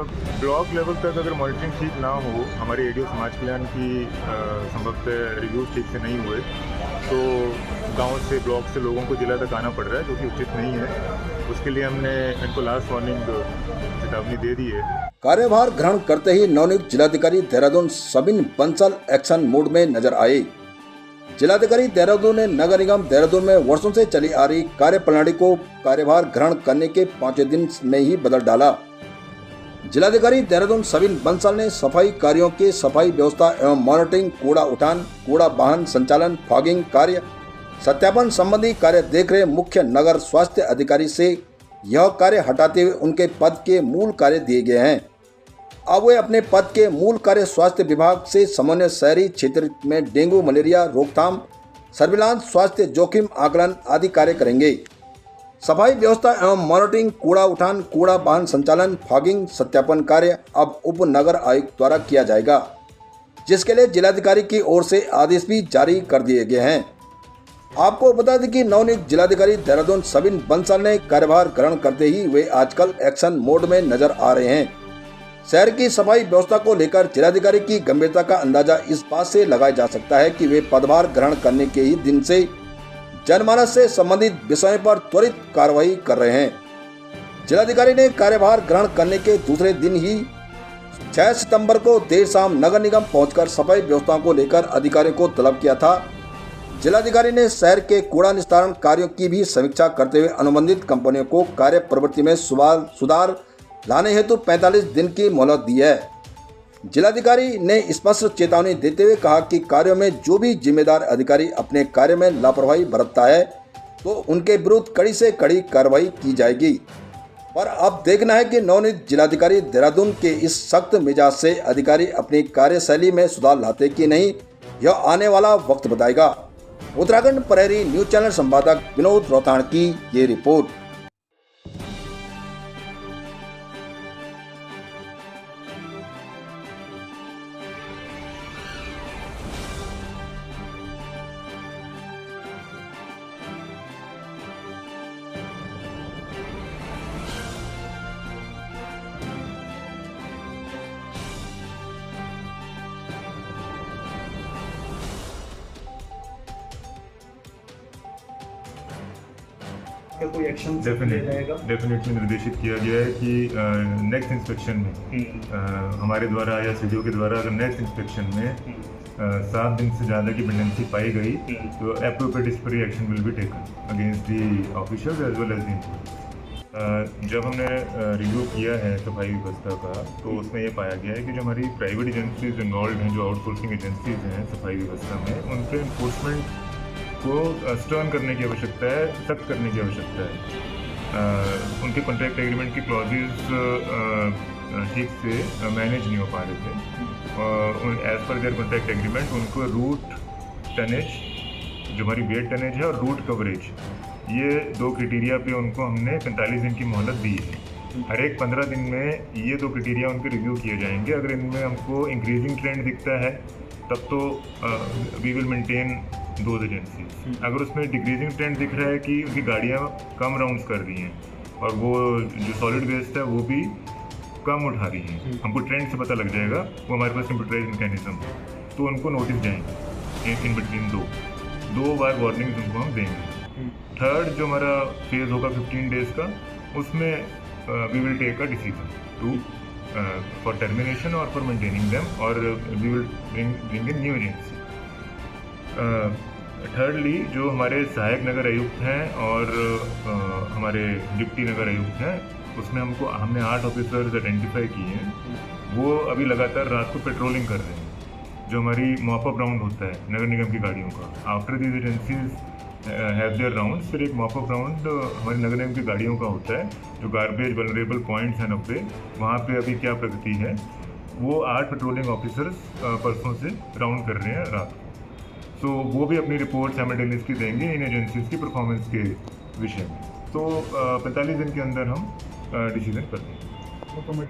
Block level तक अगर monitoring ठीक ना हो, हमारे एडीओ समाज कल्याण की संभवतः रिव्यूज ठीक से नहीं हुए, तो गांव से ब्लॉक से लोगों को जिला तक आना पड़ रहा है, जो कि उचित नहीं है। उसके लिए हमने इनको लास्ट वार्निंग चेतावनी दे दी है। कार्यभार ग्रहण करते ही नवनियुक्त जिलाधिकारी देहरादून सबिन बंसल एक्शन मोड में नजर आए। जिलाधिकारी देहरादून ने नगर निगम देहरादून में वर्षों से चली आ रही कार्य प्रणाली को कार्यभार ग्रहण करने के 5वें दिन में ही बदल डाला। जिलाधिकारी देहरादून सबिन बंसल ने सफाई कार्यों के सफाई व्यवस्था एवं मॉनिटरिंग, कूड़ा उठान, कूड़ा वाहन संचालन, फॉगिंग कार्य, सत्यापन संबंधी कार्य देख रहे मुख्य नगर स्वास्थ्य अधिकारी से यह कार्य हटाते हुए उनके पद के मूल कार्य दिए गए हैं। अब वे अपने पद के मूल कार्य स्वास्थ्य विभाग से समन्वय, शहरी क्षेत्र में डेंगू मलेरिया रोकथाम, सर्विलांस, स्वास्थ्य जोखिम आकलन आदि कार्य करेंगे। सफाई व्यवस्था एवं मॉनिटरिंग, कूड़ा उठान, कूड़ा वाहन संचालन, फॉगिंग, सत्यापन कार्य अब उप नगर आयुक्त द्वारा किया जाएगा, जिसके लिए जिलाधिकारी की ओर से आदेश भी जारी कर दिए गए हैं। आपको बता दें कि नवनियुक्त जिलाधिकारी देहरादून सबिन बंसल ने कार्यभार ग्रहण करते ही वे आजकल एक्शन मोड में नजर आ रहे हैं। शहर की सफाई व्यवस्था को लेकर जिलाधिकारी की गंभीरता का अंदाजा इस बात से लगाया जा सकता है कि वे पदभार ग्रहण करने के ही दिन से जनमानस से संबंधित विषयों पर त्वरित कार्रवाई कर रहे हैं। जिलाधिकारी ने कार्यभार ग्रहण करने के दूसरे दिन ही 6 सितंबर को देर शाम नगर निगम पहुंचकर सफाई व्यवस्थाओं को लेकर अधिकारियों को तलब किया था। जिलाधिकारी ने शहर के कूड़ा निस्तारण कार्यों की भी समीक्षा करते हुए अनुबंधित कंपनियों को कार्य प्रवृत्ति में सुधार लाने हेतु 45 दिन की मोहलत दी है। जिलाधिकारी ने स्पष्ट चेतावनी देते हुए कहा कि कार्यों में जो भी जिम्मेदार अधिकारी अपने कार्य में लापरवाही बरतता है तो उनके विरुद्ध कड़ी से कड़ी कार्रवाई की जाएगी। पर अब देखना है कि नवनियुक्त जिलाधिकारी देहरादून के इस सख्त मिजाज से अधिकारी अपनी कार्यशैली में सुधार लाते कि नहीं, यह आने वाला वक्त बताएगा। उत्तराखंड प्रहरी न्यूज चैनल संपादक विनोद रोहताण की ये रिपोर्ट। कोई एक्शन डेफिनेटली निर्देशित किया गया है कि नेक्स्ट इंस्पेक्शन में हमारे द्वारा या सीडीओ के द्वारा अगर नेक्स्ट इंस्पेक्शन में 7 दिन से ज़्यादा की पेंडेंसी पाई गई तो appropriate disciplinary action will be taken against the officials as well as the employees. जब हमने रिव्यू किया है सफाई व्यवस्था का तो उसमें ये पाया गया है कि जो हमारी प्राइवेट एजेंसीज इन्वॉल्व हैं, जो आउटसोर्सिंग एजेंसीज हैं सफाई व्यवस्था में, उनके इन्फोर्समेंट को स्टर्न करने की आवश्यकता है, सख्त करने की आवश्यकता है। उनके कॉन्ट्रैक्ट एग्रीमेंट की क्लॉजेज ठीक से मैनेज नहीं हो पा रहे थे। As per their contract agreement उनको रूट टनेज, जो हमारी बेड टनेज है, और रूट कवरेज, ये 2 क्राइटेरिया पे उनको हमने 45 दिन की मोहलत दी है। हर एक 15 दिन में ये 2 क्राइटेरिया उनके रिव्यू किए जाएंगे। अगर इनमें हमको इंक्रीजिंग ट्रेंड दिखता है तब तो we will maintain those agency. अगर उसमें डिक्रीजिंग ट्रेंड दिख रहा है कि उनकी गाड़ियाँ कम राउंड्स कर रही हैं और वो जो सॉलिड वेस्ट है वो भी कम उठा रही हैं, हमको ट्रेंड से पता लग जाएगा, वो हमारे पास कंप्यूटराइज मैकेनिज्म है, तो उनको नोटिस जाएंगे इन बिटवीन 2 बार वार्निंग उनको हम देंगे। थर्ड जो हमारा फेज होगा 15 डेज का, उसमें we will take a decision to for termination और फॉर मेंटेनिंग देम, और we will bring in new agency. Thirdly जो हमारे सहायक नगर आयुक्त हैं और हमारे डिप्टी नगर आयुक्त हैं, उसमें हमने 8 ऑफिसर्स आइडेंटिफाई किए हैं। वो अभी लगातार रात को पेट्रोलिंग कर रहे हैं। जो हमारी मॉपअप राउंड होता है नगर निगम की गाड़ियों का, after these agencies have their round, फिर एक मॉपअप राउंड हमारे नगर निगम की गाड़ियों का होता है, जो गार्बेज वल्नरेबल पॉइंट्स हैं 90, वहाँ पे अभी क्या प्रगति है, वो 8 पेट्रोलिंग ऑफिसर्स परसों से राउंड कर रहे हैं रात को। तो वो भी अपनी रिपोर्ट साइमल्टेनियसली देंगे इन एजेंसीज की परफॉर्मेंस के विषय में। तो 45 दिन के अंदर हम डिसीजन कर देंगे।